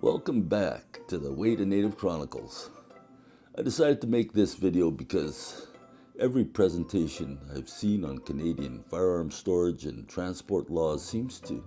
Welcome back to the Way to Native Chronicles. I decided to make this video because every presentation I've seen on Canadian firearm storage and transport laws seems to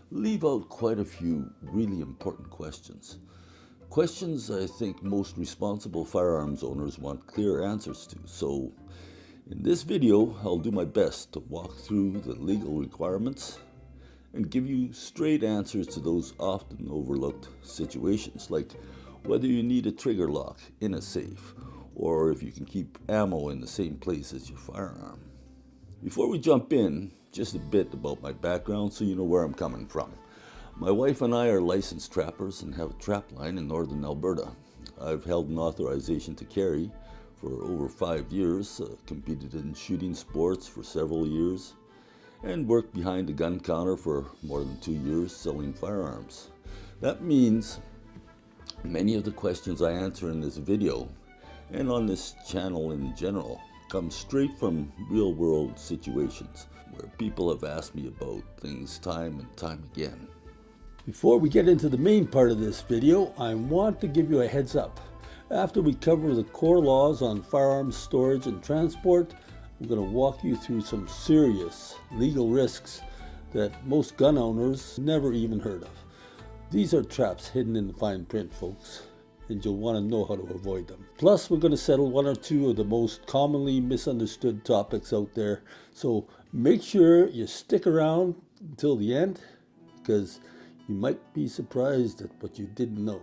leave out quite a few really important questions. Questions I think most responsible firearms owners want clear answers to. So in this video, I'll do my best to walk through the legal requirements and give you straight answers to those often overlooked situations, like whether you need a trigger lock in a safe or if you can keep ammo in the same place as your firearm. Before we jump in, just a bit about my background so you know where I'm coming from. My wife and I are licensed trappers and have a trap line in northern Alberta. I've held an authorization to carry for over 5 years, competed in shooting sports for several years, and worked behind a gun counter for more than 2 years selling firearms. That means many of the questions I answer in this video and on this channel in general come straight from real-world situations where people have asked me about things time and time again. Before we get into the main part of this video, I want to give you a heads up. After we cover the core laws on firearms storage and transport, I'm going to walk you through some serious legal risks that most gun owners never even heard of. These are traps hidden in the fine print, folks, and you'll want to know how to avoid them. Plus, we're going to settle one or two of the most commonly misunderstood topics out there, so make sure you stick around until the end, because you might be surprised at what you didn't know.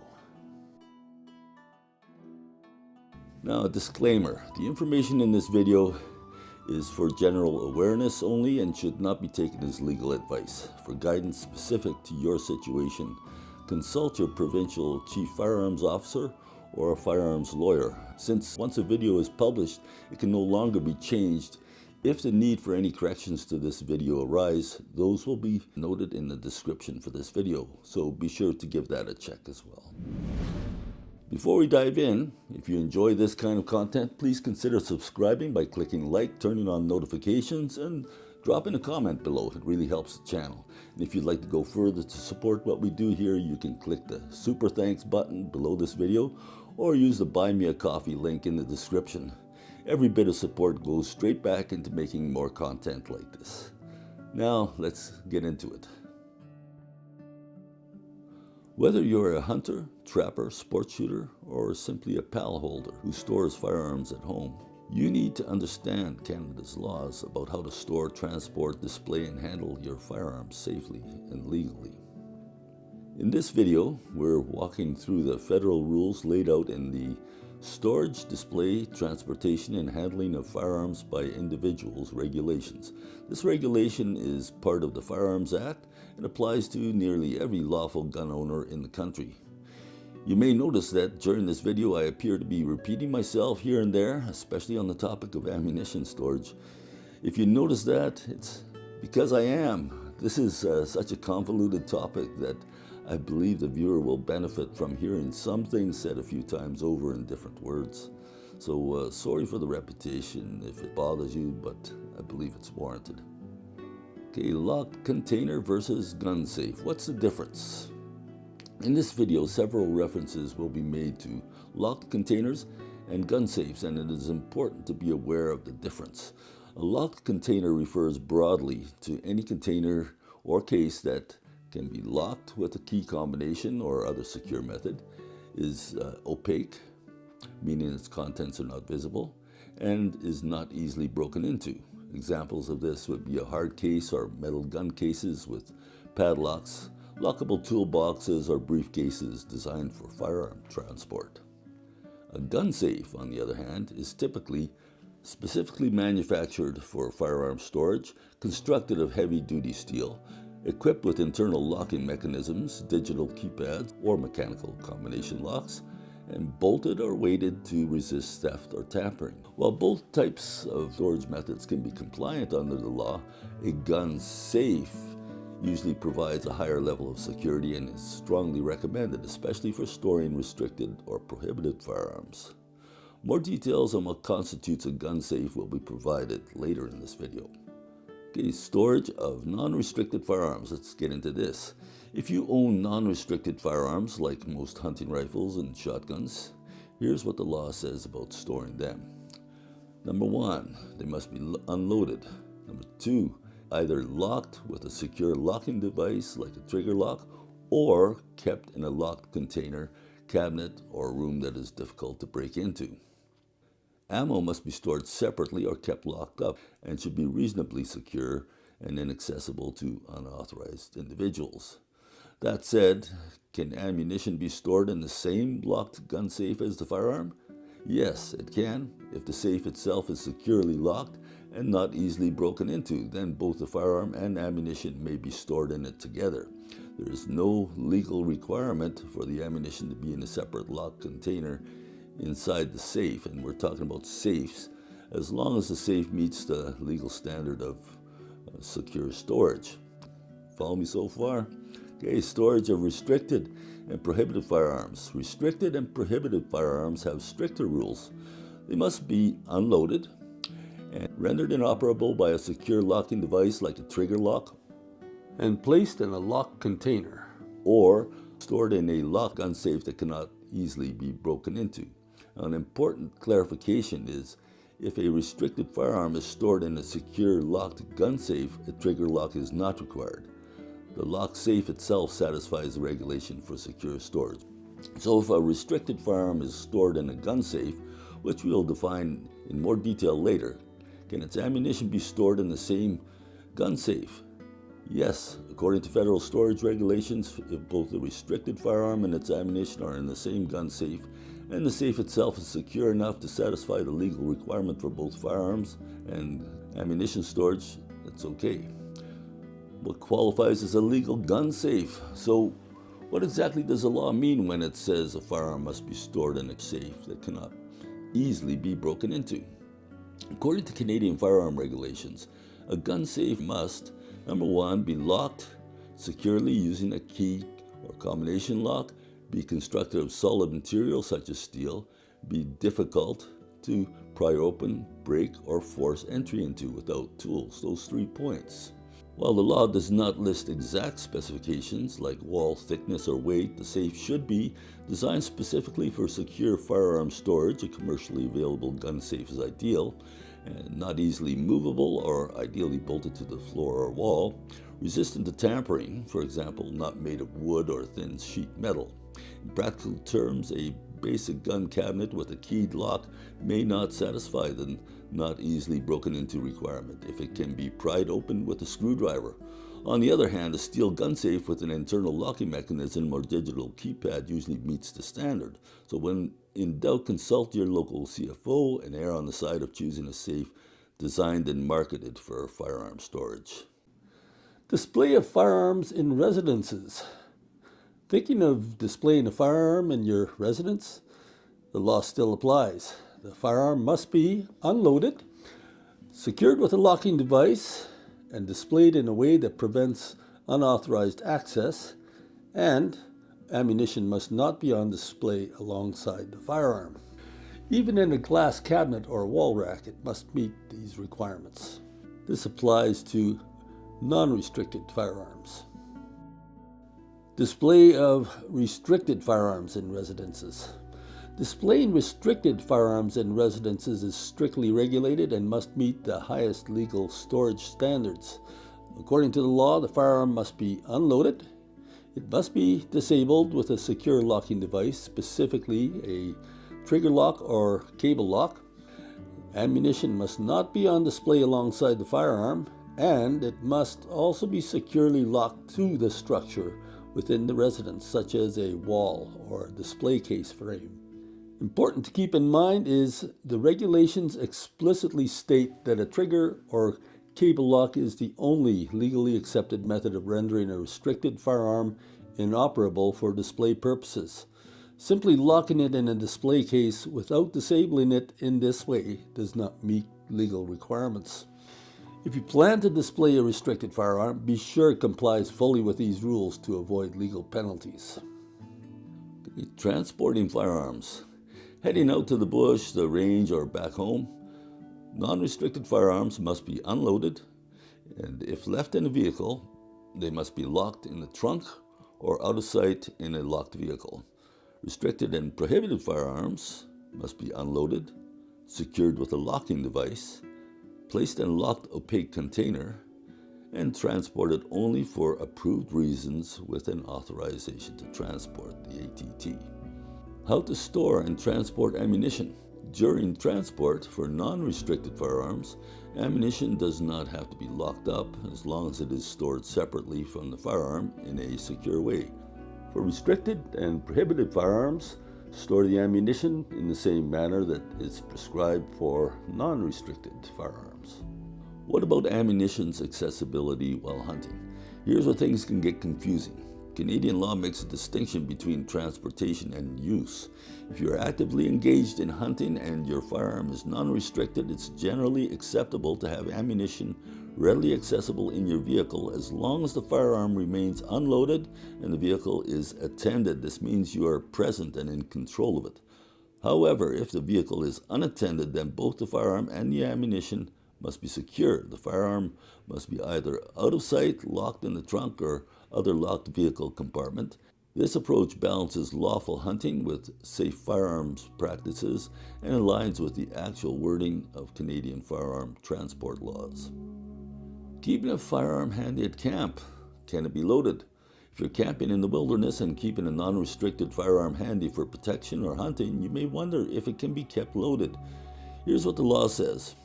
Now, a disclaimer. The information in this video is for general awareness only and should not be taken as legal advice. For guidance specific to your situation, consult your provincial chief firearms officer or a firearms lawyer. Since once a video is published, it can no longer be changed. If the need for any corrections to this video arise, those will be noted in the description for this video, so be sure to give that a check as well. Before we dive in, if you enjoy this kind of content, please consider subscribing by clicking like, turning on notifications, and dropping a comment below. It really helps the channel. And if you'd like to go further to support what we do here, you can click the Super Thanks button below this video or use the Buy Me a Coffee link in the description. Every bit of support goes straight back into making more content like this. Now, let's get into it. Whether you're a hunter, trapper, sport shooter, or simply a pal holder who stores firearms at home, you need to understand Canada's laws about how to store, transport, display, and handle your firearms safely and legally. In this video, we're walking through the federal rules laid out in the Storage, Display, Transportation, and Handling of Firearms by Individuals regulations. This regulation is part of the Firearms Act and applies to nearly every lawful gun owner in the country. You may notice that during this video I appear to be repeating myself here and there, especially on the topic of ammunition storage. If you notice that, it's because I am. This is such a convoluted topic that I believe the viewer will benefit from hearing some things said a few times over in different words. So sorry for the repetition if it bothers you, but I believe it's warranted. Okay, locked container versus gun safe. What's the difference? In this video, several references will be made to locked containers and gun safes, and it is important to be aware of the difference. A locked container refers broadly to any container or case that can be locked with a key combination or other secure method, is opaque, meaning its contents are not visible, and is not easily broken into. Examples of this would be a hard case or metal gun cases with padlocks, lockable toolboxes, or briefcases designed for firearm transport. A gun safe, on the other hand, is typically specifically manufactured for firearm storage, constructed of heavy-duty steel, equipped with internal locking mechanisms, digital keypads, or mechanical combination locks, and bolted or weighted to resist theft or tampering. While both types of storage methods can be compliant under the law, a gun safe usually provides a higher level of security and is strongly recommended, especially for storing restricted or prohibited firearms. More details on what constitutes a gun safe will be provided later in this video. Okay, storage of non-restricted firearms. Let's get into this. If you own non-restricted firearms, like most hunting rifles and shotguns, here's what the law says about storing them. Number 1, they must be unloaded. Number 2, either locked with a secure locking device like a trigger lock, or kept in a locked container, cabinet, or room that is difficult to break into. Ammo must be stored separately or kept locked up and should be reasonably secure and inaccessible to unauthorized individuals. That said, can ammunition be stored in the same locked gun safe as the firearm? Yes, it can, if the safe itself is securely locked and not easily broken into. Then both the firearm and ammunition may be stored in it together. There is no legal requirement for the ammunition to be in a separate locked container inside the safe, and we're talking about safes, as long as the safe meets the legal standard of secure storage. Follow me so far? Okay, storage of restricted and prohibited firearms. Restricted and prohibited firearms have stricter rules. They must be unloaded and rendered inoperable by a secure locking device like a trigger lock, and placed in a locked container, or stored in a locked gun safe that cannot easily be broken into. Now, an important clarification is, if a restricted firearm is stored in a secure locked gun safe, a trigger lock is not required. The locked safe itself satisfies the regulation for secure storage. So if a restricted firearm is stored in a gun safe, which we'll define in more detail later, can its ammunition be stored in the same gun safe? Yes, according to federal storage regulations, if both the restricted firearm and its ammunition are in the same gun safe, and the safe itself is secure enough to satisfy the legal requirement for both firearms and ammunition storage, that's okay. What qualifies as a legal gun safe? So, what exactly does the law mean when it says a firearm must be stored in a safe that cannot easily be broken into? According to Canadian firearm regulations, a gun safe must, number 1, be locked securely using a key or combination lock, be constructed of solid material such as steel, be difficult to pry open, break, or force entry into without tools. Those 3 points. While the law does not list exact specifications like wall thickness or weight, the safe should be designed specifically for secure firearm storage. A commercially available gun safe is ideal, and not easily movable or ideally bolted to the floor or wall, resistant to tampering, for example, not made of wood or thin sheet metal. In practical terms, a basic gun cabinet with a keyed lock may not satisfy the not easily broken into requirement if it can be pried open with a screwdriver. On the other hand, a steel gun safe with an internal locking mechanism or digital keypad usually meets the standard. So when in doubt, consult your local CFO and err on the side of choosing a safe designed and marketed for firearm storage. display of firearms in residences. Thinking of displaying a firearm in your residence? The law still applies. The firearm must be unloaded, secured with a locking device, and displayed in a way that prevents unauthorized access, and ammunition must not be on display alongside the firearm. Even in a glass cabinet or wall rack, it must meet these requirements. This applies to non-restricted firearms. Display of restricted firearms in residences. Displaying restricted firearms in residences is strictly regulated and must meet the highest legal storage standards. According to the law, the firearm must be unloaded. It must be disabled with a secure locking device, specifically a trigger lock or cable lock. Ammunition must not be on display alongside the firearm, and it must also be securely locked to the structure within the residence, such as a wall or display case frame. Important to keep in mind is the regulations explicitly state that a trigger or cable lock is the only legally accepted method of rendering a restricted firearm inoperable for display purposes. Simply locking it in a display case without disabling it in this way does not meet legal requirements. If you plan to display a restricted firearm, be sure it complies fully with these rules to avoid legal penalties. Transporting firearms. Heading out to the bush, the range, or back home, non-restricted firearms must be unloaded And if left in a vehicle, they must be locked in the trunk or out of sight in a locked vehicle. Restricted and prohibited firearms must be unloaded, secured with a locking device, placed in a locked opaque container, and transported only for approved reasons with an authorization to transport, the ATT. How to store and transport ammunition. During transport for non-restricted firearms, ammunition does not have to be locked up as long as it is stored separately from the firearm in a secure way. For restricted and prohibited firearms, store the ammunition in the same manner that is prescribed for non-restricted firearms. What about ammunition's accessibility while hunting? Here's where things can get confusing. Canadian law makes a distinction between transportation and use. If you are actively engaged in hunting and your firearm is non-restricted, it's generally acceptable to have ammunition readily accessible in your vehicle as long as the firearm remains unloaded and the vehicle is attended. This means you are present and in control of it. However, if the vehicle is unattended, then both the firearm and the ammunition must be secure. The firearm must be either out of sight, locked in the trunk or other locked vehicle compartment. This approach balances lawful hunting with safe firearms practices and aligns with the actual wording of Canadian firearm transport laws. Keeping a firearm handy at camp. Can it be loaded? If you're camping in the wilderness and keeping a non-restricted firearm handy for protection or hunting, you may wonder if it can be kept loaded. Here's what the law says.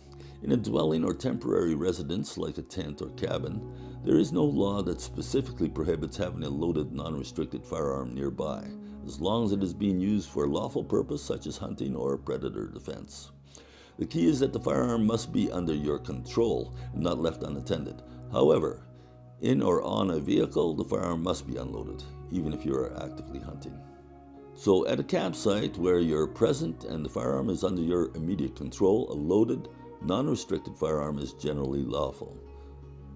In a dwelling or temporary residence like a tent or cabin, there is no law that specifically prohibits having a loaded non-restricted firearm nearby, as long as it is being used for a lawful purpose such as hunting or predator defense. The key is that the firearm must be under your control and not left unattended. However, in or on a vehicle, the firearm must be unloaded, even if you are actively hunting. So at a campsite where you're present and the firearm is under your immediate control, a loaded, non-restricted firearm is generally lawful.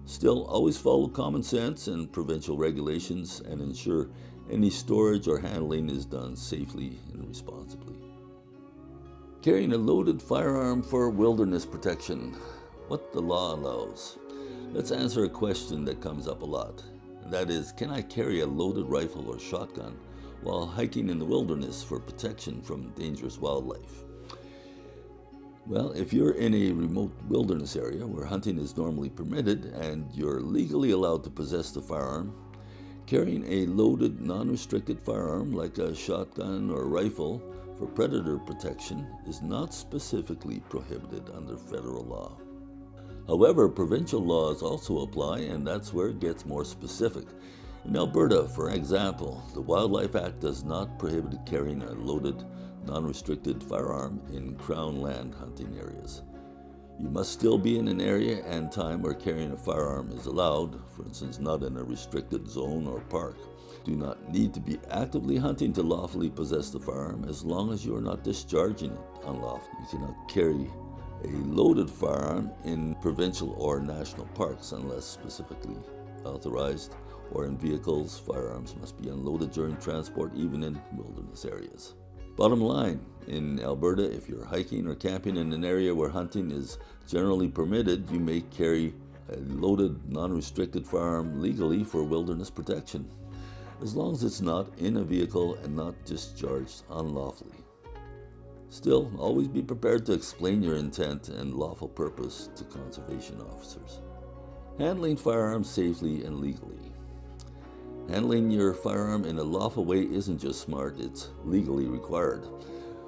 Still, always follow common sense and provincial regulations and ensure any storage or handling is done safely and responsibly. Carrying a loaded firearm for wilderness protection. What the law allows. Let's answer a question that comes up a lot. And that is, can I carry a loaded rifle or shotgun while hiking in the wilderness for protection from dangerous wildlife? Well, if you're in a remote wilderness area where hunting is normally permitted and you're legally allowed to possess the firearm, carrying a loaded, non-restricted firearm like a shotgun or rifle for predator protection is not specifically prohibited under federal law. However, provincial laws also apply, and that's where it gets more specific. In Alberta, for example, the Wildlife Act does not prohibit carrying a loaded, non-restricted firearm in Crown land hunting areas. You must still be in an area and time where carrying a firearm is allowed, for instance, not in a restricted zone or park. You do not need to be actively hunting to lawfully possess the firearm as long as you are not discharging it unlawfully. You cannot carry a loaded firearm in provincial or national parks unless specifically authorized, or in vehicles. Firearms must be unloaded during transport, even in wilderness areas. Bottom line, in Alberta, if you're hiking or camping in an area where hunting is generally permitted, you may carry a loaded, non-restricted firearm legally for wilderness protection, as long as it's not in a vehicle and not discharged unlawfully. Still, always be prepared to explain your intent and lawful purpose to conservation officers. Handling firearms safely and legally. Handling your firearm in a lawful way isn't just smart, it's legally required.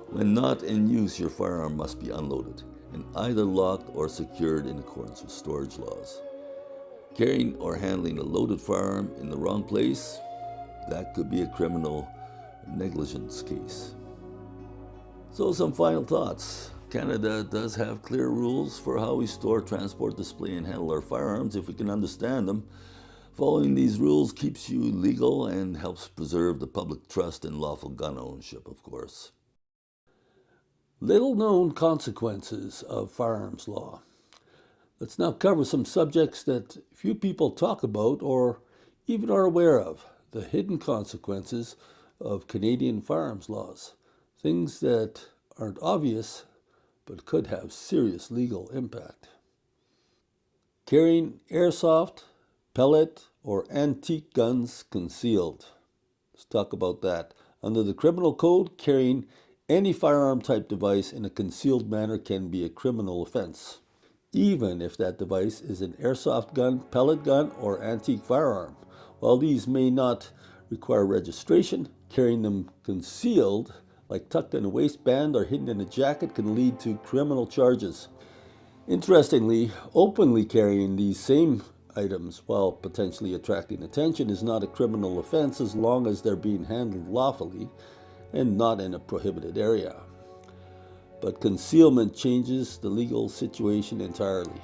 When not in use, your firearm must be unloaded and either locked or secured in accordance with storage laws. Carrying or handling a loaded firearm in the wrong place, that could be a criminal negligence case. So some final thoughts. Canada does have clear rules for how we store, transport, display, and handle our firearms if we can understand them. Following these rules keeps you legal and helps preserve the public trust in lawful gun ownership, of course. Little known consequences of firearms law. Let's now cover some subjects that few people talk about or even are aware of. The hidden consequences of Canadian firearms laws. Things that aren't obvious but could have serious legal impact. Carrying airsoft, pellet, or antique guns concealed. Let's talk about that. Under the criminal code, carrying any firearm type device in a concealed manner can be a criminal offense, even if that device is an airsoft gun, pellet gun, or antique firearm. While these may not require registration, carrying them concealed, like tucked in a waistband or hidden in a jacket, can lead to criminal charges. Interestingly, openly carrying these same items while potentially attracting attention is not a criminal offense as long as they're being handled lawfully and not in a prohibited area. But concealment changes the legal situation entirely.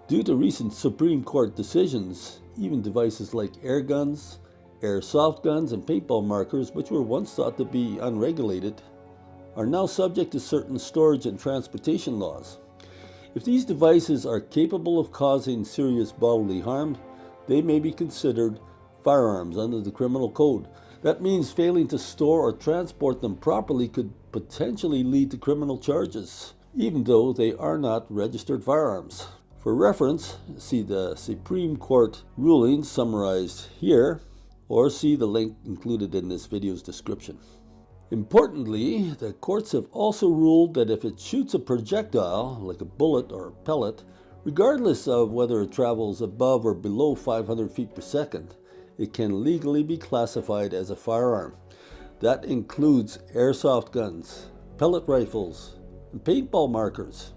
Due to recent Supreme Court decisions, even devices like air guns, airsoft guns, and paintball markers, which were once thought to be unregulated, are now subject to certain storage and transportation laws. If these devices are capable of causing serious bodily harm, they may be considered firearms under the criminal code. That means failing to store or transport them properly could potentially lead to criminal charges, even though they are not registered firearms. For reference, see the Supreme Court ruling summarized here, or see the link included in this video's description. Importantly, the courts have also ruled that if it shoots a projectile, like a bullet or a pellet, regardless of whether it travels above or below 500 feet per second, it can legally be classified as a firearm. That includes airsoft guns, pellet rifles, and paintball markers,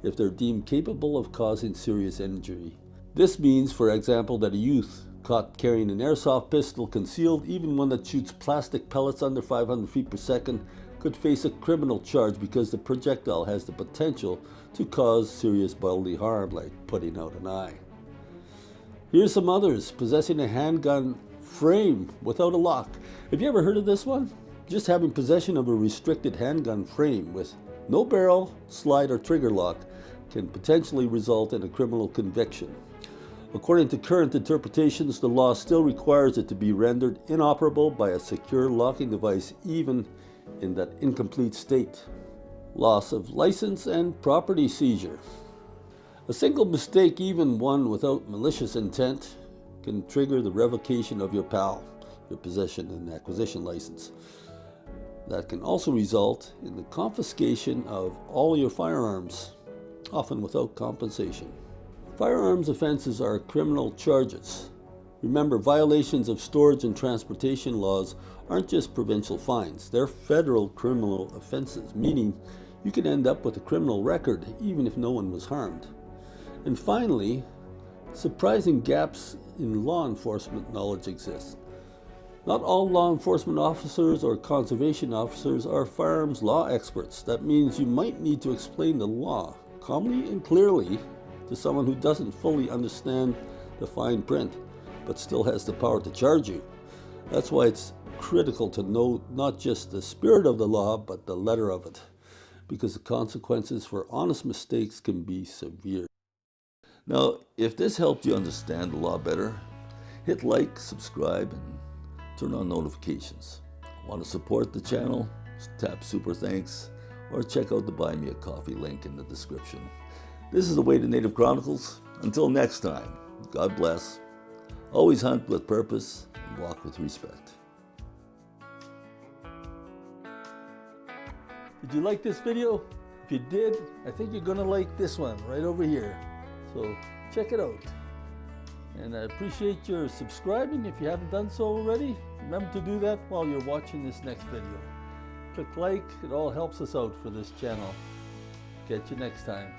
if they're deemed capable of causing serious injury. This means, for example, that a youth caught carrying an airsoft pistol concealed, even one that shoots plastic pellets under 500 feet per second, could face a criminal charge because the projectile has the potential to cause serious bodily harm, like putting out an eye. Here's some others. Possessing a handgun frame without a lock. Have you ever heard of this one? Just having possession of a restricted handgun frame with no barrel, slide, or trigger lock can potentially result in a criminal conviction. According to current interpretations, the law still requires it to be rendered inoperable by a secure locking device, even in that incomplete state. Loss of license and property seizure. A single mistake, even one without malicious intent, can trigger the revocation of your PAL, your possession and acquisition license. That can also result in the confiscation of all your firearms, often without compensation. Firearms offenses are criminal charges. Remember, violations of storage and transportation laws aren't just provincial fines, they're federal criminal offenses, meaning you could end up with a criminal record even if no one was harmed. And finally, surprising gaps in law enforcement knowledge exist. Not all law enforcement officers or conservation officers are firearms law experts. That means you might need to explain the law calmly and clearly to someone who doesn't fully understand the fine print, but still has the power to charge you. That's why it's critical to know not just the spirit of the law, but the letter of it, because the consequences for honest mistakes can be severe. Now, if this helped you understand the law better, hit like, subscribe, and turn on notifications. Want to support the channel? Tap Super Thanks, or check out the Buy Me a Coffee link in the description. This is the Way to Native Chronicles. Until next time, God bless. Always hunt with purpose and walk with respect. Did you like this video? If you did, I think you're gonna like this one right over here. So check it out. And I appreciate your subscribing if you haven't done so already. Remember to do that while you're watching this next video. Click like, it all helps us out for this channel. Catch you next time.